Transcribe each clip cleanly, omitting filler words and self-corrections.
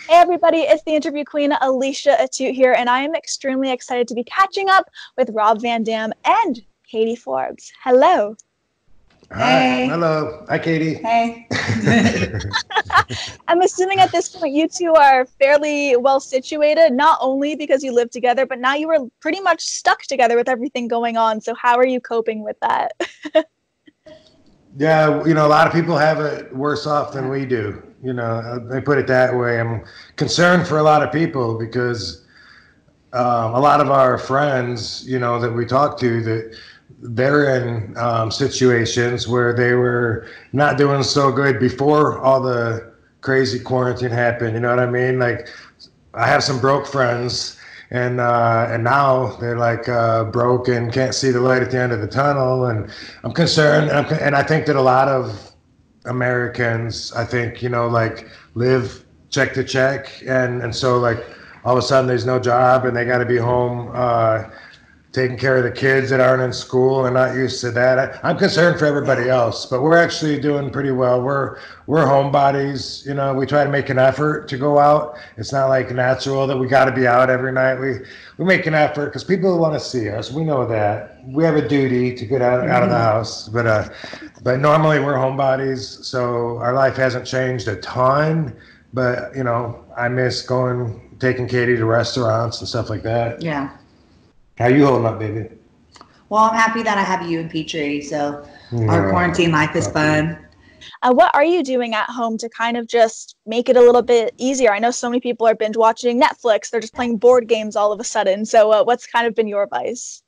Hey everybody, it's the interview queen Alicia Atute here, and I am extremely excited to be catching up with Rob Van Dam and Katie Forbes. Hello. Hi. Hey. Hello. Hi, Katie. Hey. I'm assuming at this point you two are fairly well situated, not only because you live together, but now you are pretty much stuck together with everything going on. So how are you coping with that? Yeah, a lot of people have it worse off than we do. They put it that way. I'm concerned for a lot of people because a lot of our friends, that we talk to, that they're in situations where they were not doing so good before all the crazy quarantine happened. You know what I mean? Like, I have some broke friends, and now they're like broke and can't see the light at the end of the tunnel. And I'm concerned, and I think that a lot of Americans, I think, live check to check, and so like all of a sudden there's no job and they got to be home taking care of the kids that aren't in school and not used to that. I'm concerned for everybody else, but we're actually doing pretty well. We're homebodies. We try to make an effort to go out. It's not like natural that we got to be out every night. We make an effort because people want to see us. We know that. We have a duty to get out of the house, but normally we're homebodies, so our life hasn't changed a ton. But I miss taking Katie to restaurants and stuff like that. Yeah. How you holding up, baby? Well, I'm happy that I have you and Petrie, so our quarantine life is fun. What are you doing at home to kind of just make it a little bit easier? I know so many people are binge watching Netflix. They're just playing board games all of a sudden. So what's kind of been your advice?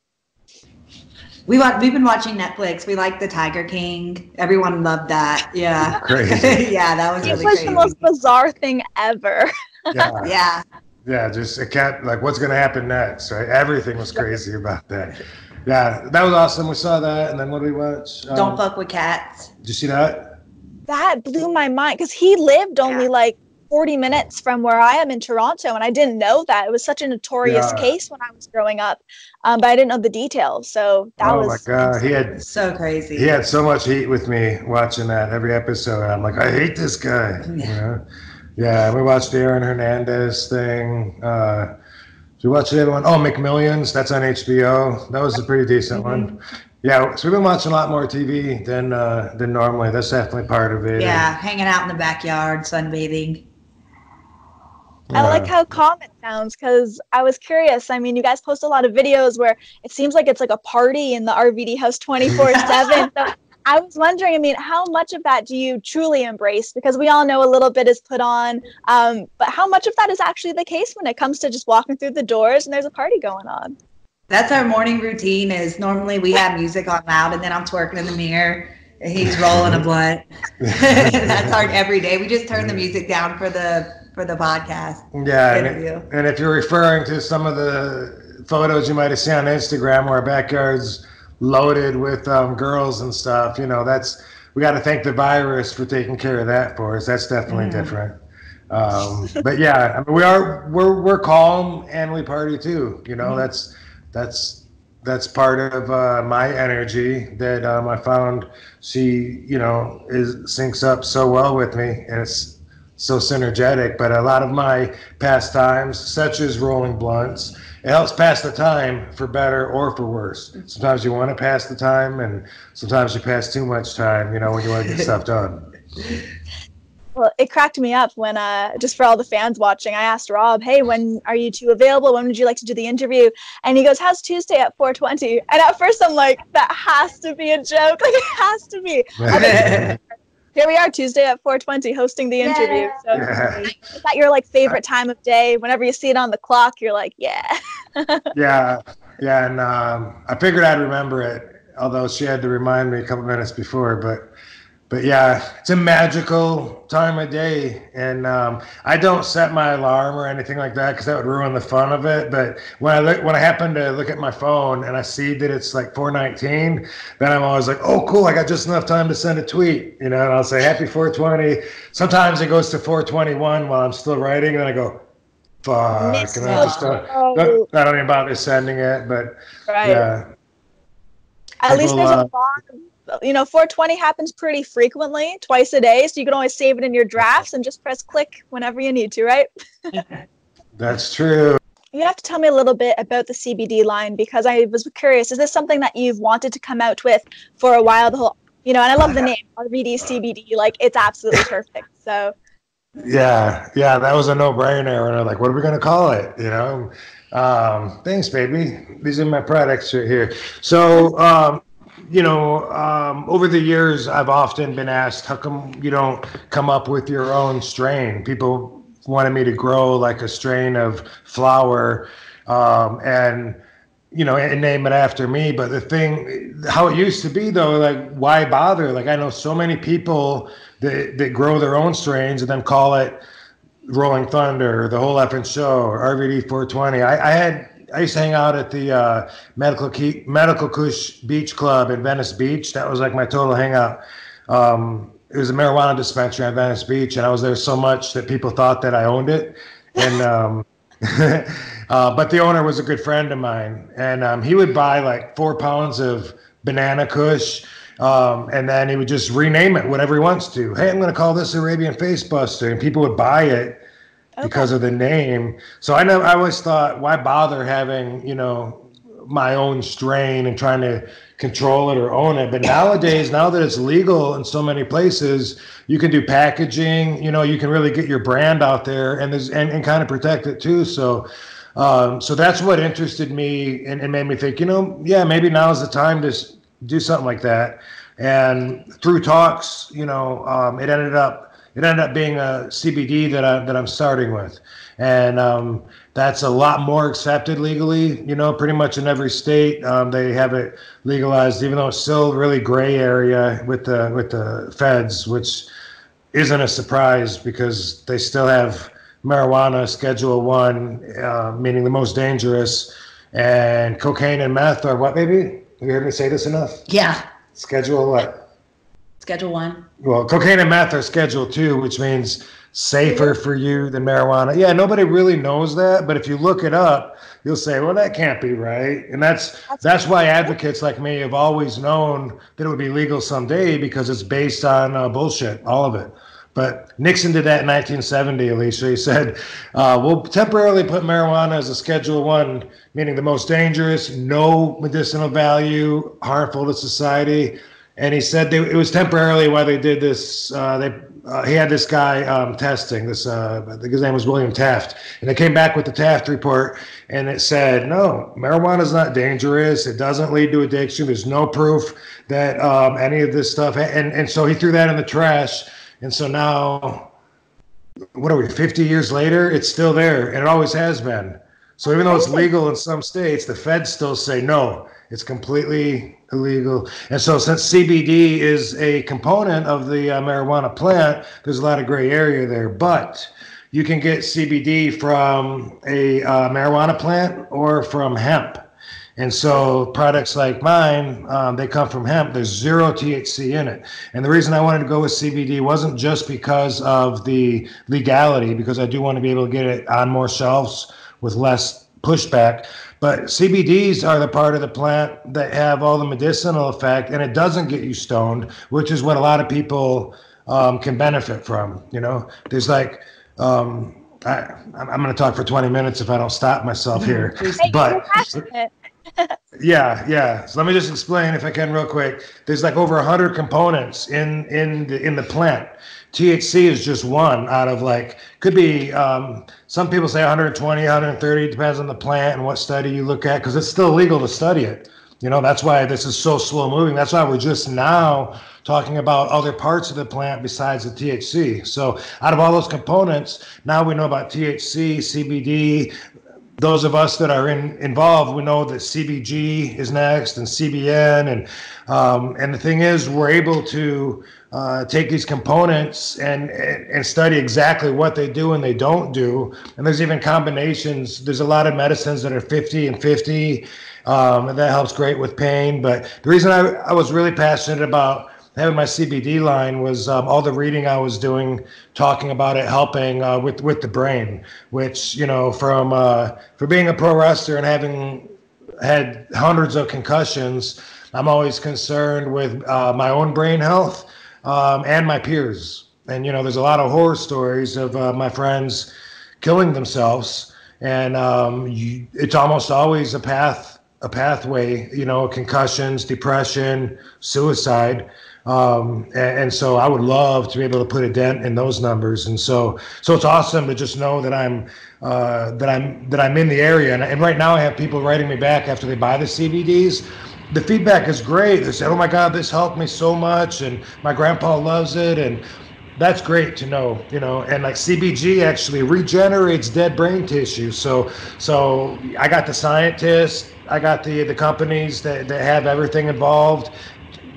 We've been watching Netflix. We like The Tiger King. Everyone loved that. Yeah. Crazy. Yeah, that was really crazy. It was the most bizarre thing ever. Yeah. Yeah. Yeah, just it kept like, what's going to happen next, right? Everything was crazy about that. Yeah, that was awesome. We saw that, and then what did we watch? Don't Fuck with Cats. Did you see that? That blew my mind because he lived only like 40 minutes from where I am in Toronto, and I didn't know that. It was such a notorious case when I was growing up, but I didn't know the details. So that was. Oh my God, he had so crazy. He had so much heat with me watching that every episode. I'm like, I hate this guy. Yeah, we watched the Aaron Hernandez thing. Did you watch the other one? Oh, McMillions. That's on HBO. That was a pretty decent one. Yeah, so we've been watching a lot more TV than normally. That's definitely part of it. Yeah, hanging out in the backyard, sunbathing. I like how calm it sounds because I was curious. I mean, you guys post a lot of videos where it seems like it's like a party in the RVD house 24/7. So I was wondering, I mean, how much of that do you truly embrace? Because we all know a little bit is put on, but how much of that is actually the case when it comes to just walking through the doors and there's a party going on? That's our morning routine. Is normally we have music on loud and then I'm twerking in the mirror and he's rolling a blunt. That's our every day. We just turn the music down for the podcast. Yeah, and if you're referring to some of the photos you might have seen on Instagram where our backyard's loaded with girls and stuff, we got to thank the virus for taking care of that for us. That's definitely different. But yeah, I mean, we're calm and we party too. That's part of my energy that I found she syncs up so well with me, and it's so synergetic. But a lot of my pastimes, such as rolling blunts, it helps pass the time for better or for worse. Sometimes you want to pass the time, and sometimes you pass too much time, when you want to get stuff done. Well, it cracked me up when, just for all the fans watching, I asked Rob, hey, when are you two available? When would you like to do the interview? And he goes, how's Tuesday at 4:20? And at first I'm like, that has to be a joke. Like, it has to be. Here we are, Tuesday at 4:20, hosting the interview. So is that your favorite time of day? Whenever you see it on the clock, you're like, yeah. Yeah, and I figured I'd remember it, although she had to remind me a couple minutes before. But yeah, it's a magical time of day, and I don't set my alarm or anything like that because that would ruin the fun of it. But when I happen to look at my phone and I see that it's like 4:19, then I'm always like, oh, cool, I got just enough time to send a tweet, and I'll say happy 4:20. Sometimes it goes to 4:21 while I'm still writing, and then I go, fuck, and I just I don't even bother sending it. But yeah, at least there's a bond 420 happens pretty frequently, twice a day, so you can always save it in your drafts and just press click whenever you need to, right? That's true. You have to tell me a little bit about the CBD line, because I was curious. Is this something that you've wanted to come out with for a while? The whole, and I love the name RVD CBD. Like, it's absolutely perfect. So. Yeah, that was a no-brainer. And I'm like, what are we gonna call it? Thanks, baby. These are my products right here. So, over the years, I've often been asked, how come you don't come up with your own strain? People wanted me to grow like a strain of flower, and name it after me. But the thing, how it used to be though, like, why bother? Like, I know so many people that grow their own strains and then call it Rolling Thunder, or the whole effing show, or RVD 420. I used to hang out at the Medical Kush Beach Club in Venice Beach. That was like my total hangout. It was a marijuana dispensary on Venice Beach, and I was there so much that people thought that I owned it. And but the owner was a good friend of mine, and he would buy like 4 pounds of banana kush, and then he would just rename it whatever he wants to. Hey, I'm going to call this Arabian Face Buster, and people would buy it because of the name. So I always thought, why bother having my own strain and trying to control it or own it? But nowadays, now that it's legal in so many places, you can do packaging. You can really get your brand out there and kind of protect it too. So that's what interested me and made me think, maybe now is the time to do something like that. And through talks, it ended up being a CBD that I'm starting with, and that's a lot more accepted legally. Pretty much in every state they have it legalized, even though it's still really gray area with the feds, which isn't a surprise because they still have marijuana Schedule 1, meaning the most dangerous, and cocaine and meth are what, baby? Have you heard me say this enough? Yeah. Schedule what? Schedule 1. Well, cocaine and meth are Schedule 2, which means safer for you than marijuana. Yeah, nobody really knows that, but if you look it up, you'll say, well, that can't be right. And that's why advocates like me have always known that it would be legal someday, because it's based on bullshit, all of it. But Nixon did that in 1970, Alicia. He said, we'll temporarily put marijuana as a Schedule 1, meaning the most dangerous, no medicinal value, harmful to society. And he said it was temporarily why they did this. He had this guy testing this. I think his name was William Taft, and they came back with the Taft report, and it said, no, marijuana is not dangerous. It doesn't lead to addiction. There's no proof that any of this stuff. And so he threw that in the trash. And so now, what are we, 50 years later? It's still there, and it always has been. So even though it's legal in some states, the feds still say, no, it's completely illegal. And so since CBD is a component of the marijuana plant, there's a lot of gray area there. But you can get CBD from a marijuana plant or from hemp. And so products like mine, they come from hemp. There's 0 THC in it. And the reason I wanted to go with CBD wasn't just because of the legality, because I do want to be able to get it on more shelves with less pushback. But CBDs are the part of the plant that have all the medicinal effect, and it doesn't get you stoned, which is what a lot of people can benefit from. There's like, I'm going to talk for 20 minutes if I don't stop myself here. But yeah. So let me just explain, if I can, real quick. There's like over 100 components in the plant. THC is just one out of could be, some people say 120, 130, depends on the plant and what study you look at, because it's still legal to study it. That's why this is so slow moving. That's why we're just now talking about other parts of the plant besides the THC. So out of all those components, now we know about THC, CBD. Those of us that are involved, we know that CBG is next, and CBN, and the thing is, we're able to take these components and study exactly what they do and they don't do. And there's even combinations. There's a lot of medicines that are 50 and 50, and that helps great with pain. But the reason I was really passionate about having my CBD line was all the reading I was doing, talking about it helping with the brain, which, for being a pro wrestler and having had hundreds of concussions, I'm always concerned with my own brain health and my peers. And, you know, there's a lot of horror stories of my friends killing themselves. And it's almost always a pathway, you know, concussions, depression, suicide. And so I would love to be able to put a dent in those numbers. And so it's awesome to just know that I'm in the area. And right now I have people writing me back after they buy the CBDs. The feedback is great. They say, "Oh my God, this helped me so much, and my grandpa loves it." And that's great to know, you know. And like CBG actually regenerates dead brain tissue. So I got the scientists, I got the companies that have everything involved,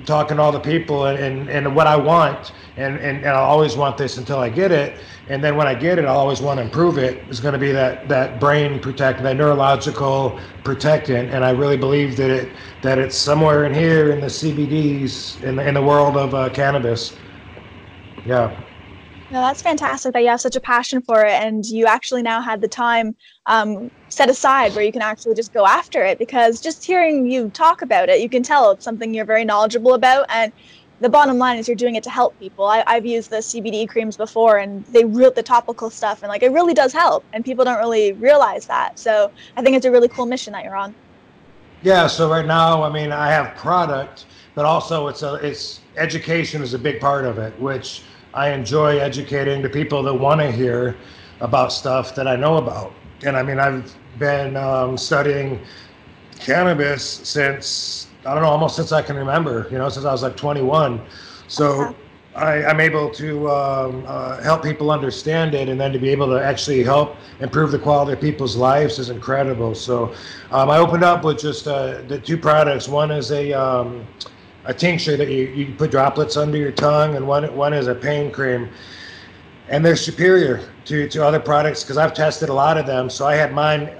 talking to all the people and what I want, and I'll always want this until I get it. And then when I get it, I'll always want to improve it. It's going to be that brain protectant, that neurological protectant. And I really believe that it's somewhere in here in the CBDs in the world of cannabis. Yeah. No, that's fantastic that you have such a passion for it, and you actually now had the time set aside where you can actually just go after it, because just hearing you talk about it, you can tell it's something you're very knowledgeable about, and the bottom line is you're doing it to help people. I've used the CBD creams before, and the topical stuff, and like it really does help, and people don't really realize that. So I think it's a really cool mission that you're on. Yeah, so right now, I mean, I have product, but also it's education is a big part of it, which I enjoy educating the people that want to hear about stuff that I know about. And I mean, I've been studying cannabis since, I don't know, almost since I can remember, you know, since I was like 21. So I'm able to help people understand it, and then to be able to actually help improve the quality of people's lives is incredible. So I opened up with just the two products. One is a tincture that you put droplets under your tongue, and one is a pain cream, and they're superior to other products because I've tested a lot of them. So I had mine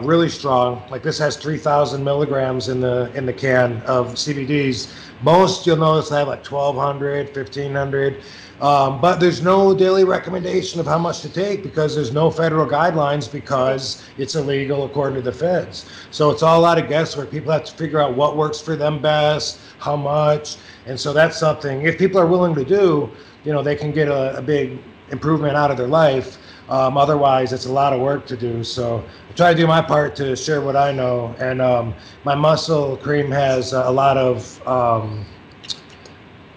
really strong. Like this has 3,000 milligrams in the can of CBDs. Most you'll notice I have like 1,200, 1,500, but there's no daily recommendation of how much to take because there's no federal guidelines because it's illegal according to the feds. So it's all a lot of guesswork. People have to figure out what works for them best, how much, and so that's something, if people are willing to do, you know, they can get a big improvement out of their life. Otherwise, it's a lot of work to do. So I try to do my part to share what I know. And my muscle cream has a lot of,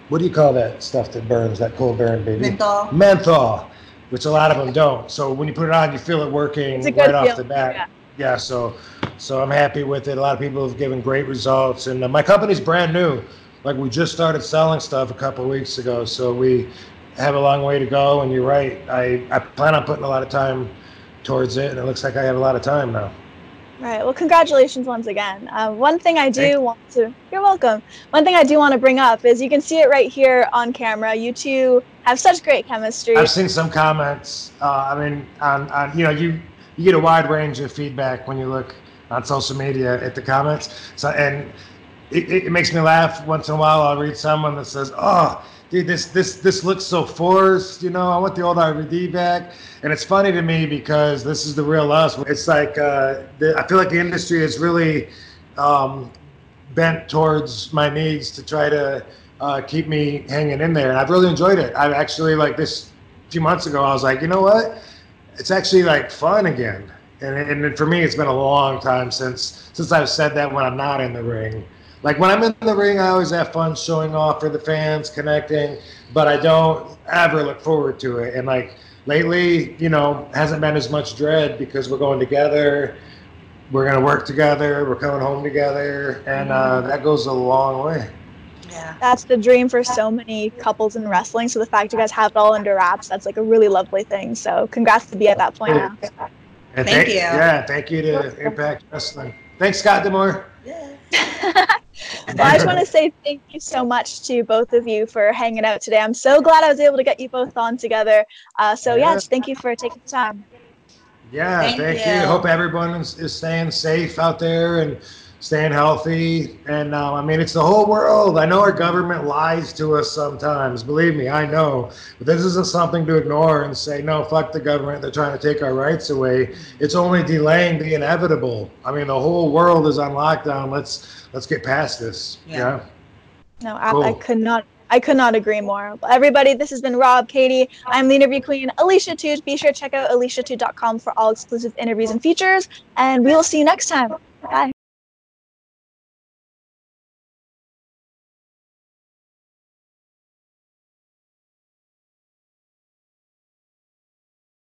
what do you call that stuff that burns, that cold burn, baby? Menthol. Menthol, which a lot of them don't. So when you put it on, you feel it working right off the bat. Yeah, so I'm happy with it. A lot of people have given great results. And my company's brand new. Like we just started selling stuff a couple of weeks ago. So we have a long way to go. And you're right. I plan on putting a lot of time towards it. And it looks like I have a lot of time now. Right. Well, congratulations once again. One thing I do want to, you're welcome. One thing I do want to bring up is you can see it right here on camera. You two have such great chemistry. I've seen some comments. I mean, on you know, you get a wide range of feedback when you look on social media at the comments. So, and it makes me laugh once in a while. I'll read someone that says, "Oh, dude, this looks so forced. You know, I want the old RVD back." And it's funny to me because this is the real us. It's like I feel like the industry is really bent towards my needs to try to keep me hanging in there, and I've really enjoyed it. I've actually, like this a few months ago, I was like, you know what? It's actually like fun again. And for me, it's been a long time since I've said that when I'm not in the ring. Like when I'm in the ring, I always have fun showing off for the fans, connecting, but I don't ever look forward to it. And like lately, you know, hasn't been as much dread because we're going together, we're going to work together, we're coming home together, and that goes a long way. Yeah. That's the dream for so many couples in wrestling. So the fact you guys have it all under wraps, that's like a really lovely thing. So congrats to be at that point now. And thank you. Yeah, thank you to Impact Wrestling. Thanks, Scott D'Amore. Yeah. Well, I just want to say thank you so much to both of you for hanging out today. I'm so glad I was able to get you both on together. So yeah, just thank you for taking the time. Yeah, thank you. I hope everyone is staying safe out there and staying healthy. And I mean, it's the whole world. I know our government lies to us sometimes. Believe me, I know. But this isn't something to ignore and say, no, fuck the government. They're trying to take our rights away. It's only delaying the inevitable. I mean, the whole world is on lockdown. Let's get past this. Yeah. No, Cool. I could not agree more. Everybody, this has been Rob, Katie. I'm the interview queen, Alicia Tude. Be sure to check out alicia2.com for all exclusive interviews and features. And we will see you next time. Bye.